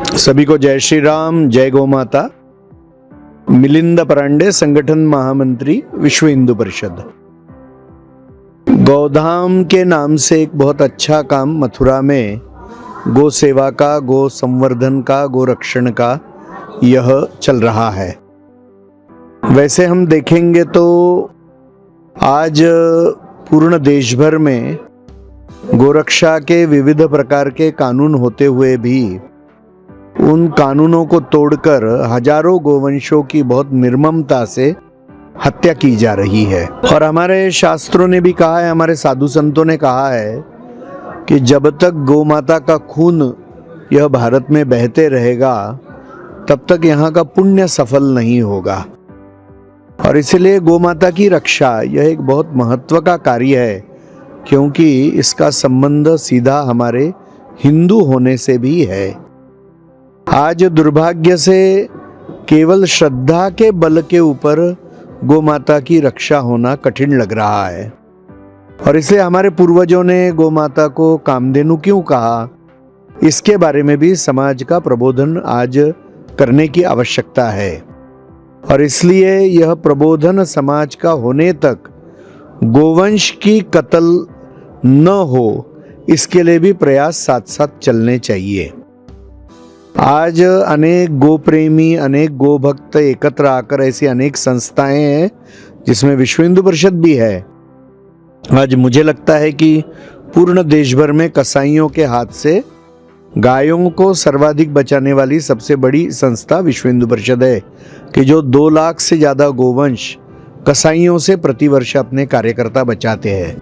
सभी को जय श्री राम, जय गौ माता। मिलिंद परांडे, संगठन महामंत्री, विश्व हिंदू परिषद। गौधाम के नाम से एक बहुत अच्छा काम मथुरा में गो सेवा का, गो संवर्धन का, गो रक्षण का यह चल रहा है। वैसे हम देखेंगे तो आज पूर्ण देश भर में गोरक्षा के विविध प्रकार के कानून होते हुए भी उन कानूनों को तोड़कर हजारों गोवंशों की बहुत निर्ममता से हत्या की जा रही है। और हमारे शास्त्रों ने भी कहा है, हमारे साधु संतों ने कहा है कि जब तक गौ माता का खून यह भारत में बहते रहेगा तब तक यहाँ का पुण्य सफल नहीं होगा। और इसलिए गौ माता की रक्षा यह एक बहुत महत्व का कार्य है, क्योंकि इसका संबंध सीधा हमारे हिंदू होने से भी है। आज दुर्भाग्य से केवल श्रद्धा के बल के ऊपर गौ माता की रक्षा होना कठिन लग रहा है। और इसलिए हमारे पूर्वजों ने गौ माता को कामधेनु क्यों कहा, इसके बारे में भी समाज का प्रबोधन आज करने की आवश्यकता है। और इसलिए यह प्रबोधन समाज का होने तक गोवंश की कत्ल न हो, इसके लिए भी प्रयास साथ साथ चलने चाहिए। आज अनेक गो प्रेमी, अनेक गो भक्त एकत्र आकर ऐसी अनेक संस्थाएं हैं जिसमें विश्व हिंदू परिषद भी है। आज मुझे लगता है कि पूर्ण देश भर में कसाईयों के हाथ से गायों को सर्वाधिक बचाने वाली सबसे बड़ी संस्था विश्व हिंदू परिषद है, कि जो 2 लाख से ज़्यादा गोवंश कसाईयों से प्रतिवर्ष अपने कार्यकर्ता बचाते हैं।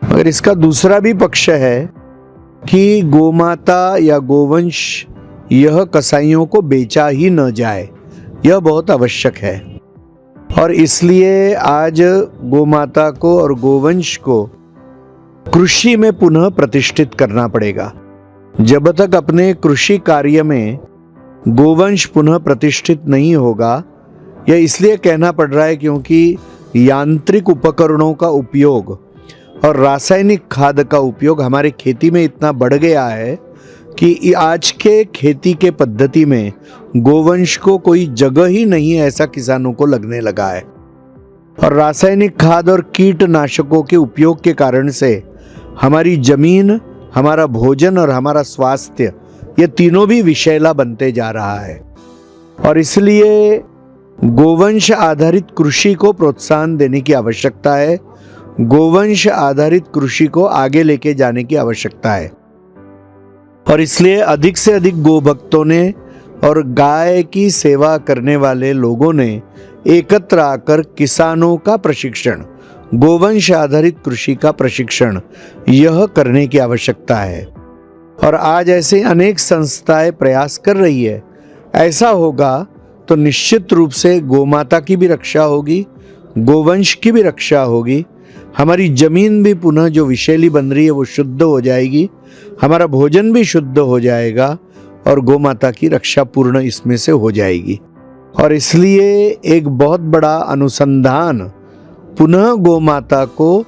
मगर इसका दूसरा भी पक्ष है कि गोमाता या गोवंश यह कसाईयों को बेचा ही न जाए, यह बहुत आवश्यक है। और इसलिए आज गोमाता को और गोवंश को कृषि में पुनः प्रतिष्ठित करना पड़ेगा। जब तक अपने कृषि कार्य में गोवंश पुनः प्रतिष्ठित नहीं होगा, यह इसलिए कहना पड़ रहा है क्योंकि यांत्रिक उपकरणों का उपयोग और रासायनिक खाद का उपयोग हमारे खेती में इतना बढ़ गया है कि आज के खेती के पद्धति में गोवंश को कोई जगह ही नहीं है, ऐसा किसानों को लगने लगा है। और रासायनिक खाद और कीटनाशकों के उपयोग के कारण से हमारी जमीन, हमारा भोजन और हमारा स्वास्थ्य, ये तीनों भी विषैला बनते जा रहा है। और इसलिए गोवंश आधारित कृषि को प्रोत्साहन देने की आवश्यकता है। गोवंश आधारित कृषि को आगे लेके जाने की आवश्यकता है। और इसलिए अधिक से अधिक गोभक्तों ने और गाय की सेवा करने वाले लोगों ने एकत्र आकर किसानों का प्रशिक्षण, गोवंश आधारित कृषि का प्रशिक्षण यह करने की आवश्यकता है। और आज ऐसे अनेक संस्थाएं प्रयास कर रही है। ऐसा होगा तो निश्चित रूप से गोमाता की भी रक्षा होगी, गोवंश की भी रक्षा होगी, हमारी जमीन भी पुनः जो विषैली बन रही है वो शुद्ध हो जाएगी, हमारा भोजन भी शुद्ध हो जाएगा और गोमाता की रक्षा पूर्ण इसमें से हो जाएगी। और इसलिए एक बहुत बड़ा अनुसंधान पुनः गोमाता को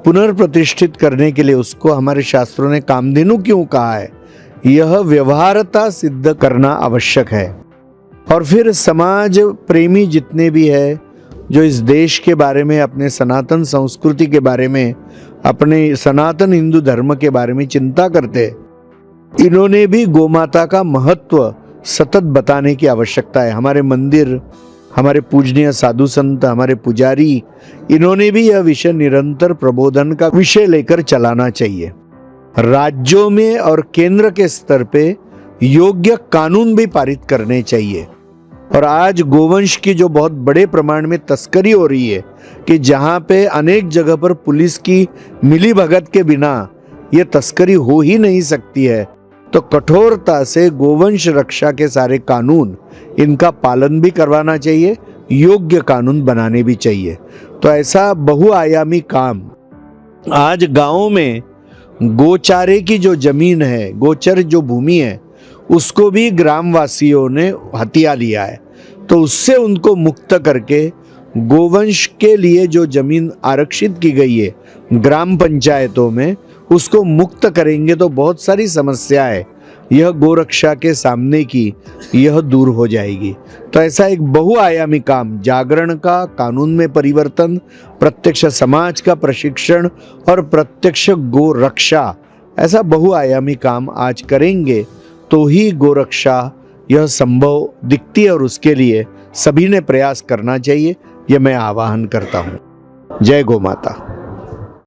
पुनर्प्रतिष्ठित करने के लिए, उसको हमारे शास्त्रों ने कामधेनु क्यों कहा है, यह व्यवहार्यता सिद्ध करना आवश्यक है। और फिर समाज प्रेमी जितने भी है, जो इस देश के बारे में, अपने सनातन संस्कृति के बारे में, अपने सनातन हिंदू धर्म के बारे में चिंता करते, इन्होंने भी गोमाता का महत्व सतत बताने की आवश्यकता है। हमारे मंदिर, हमारे पूजनीय साधु संत, हमारे पुजारी, इन्होंने भी यह विषय निरंतर प्रबोधन का विषय लेकर चलाना चाहिए। राज्यों में और केंद्र के स्तर पे योग्य कानून भी पारित करने चाहिए। और आज गोवंश की जो बहुत बड़े प्रमाण में तस्करी हो रही है, कि जहां पे अनेक जगह पर पुलिस की मिलीभगत के बिना ये तस्करी हो ही नहीं सकती है, तो कठोरता से गोवंश रक्षा के सारे कानून, इनका पालन भी करवाना चाहिए, योग्य कानून बनाने भी चाहिए। तो ऐसा बहुआयामी काम आज गांवों में गोचारे की जो जमीन है, गोचर जो भूमि है, उसको भी ग्रामवासियों ने हथिया लिया है। तो उससे उनको मुक्त करके गोवंश के लिए जो जमीन आरक्षित की गई है ग्राम पंचायतों में, उसको मुक्त करेंगे तो बहुत सारी समस्याएं यह गोरक्षा के सामने की यह दूर हो जाएगी। तो ऐसा एक बहुआयामी काम, जागरण का, कानून में परिवर्तन, प्रत्यक्ष समाज का प्रशिक्षण और प्रत्यक्ष गोरक्षा, ऐसा बहुआयामी काम आज करेंगे तो ही गोरक्षा यह संभव दिखती है और उसके लिए सभी ने प्रयास करना चाहिए, यह मैं आह्वान करता हूँ। जय गौ माता।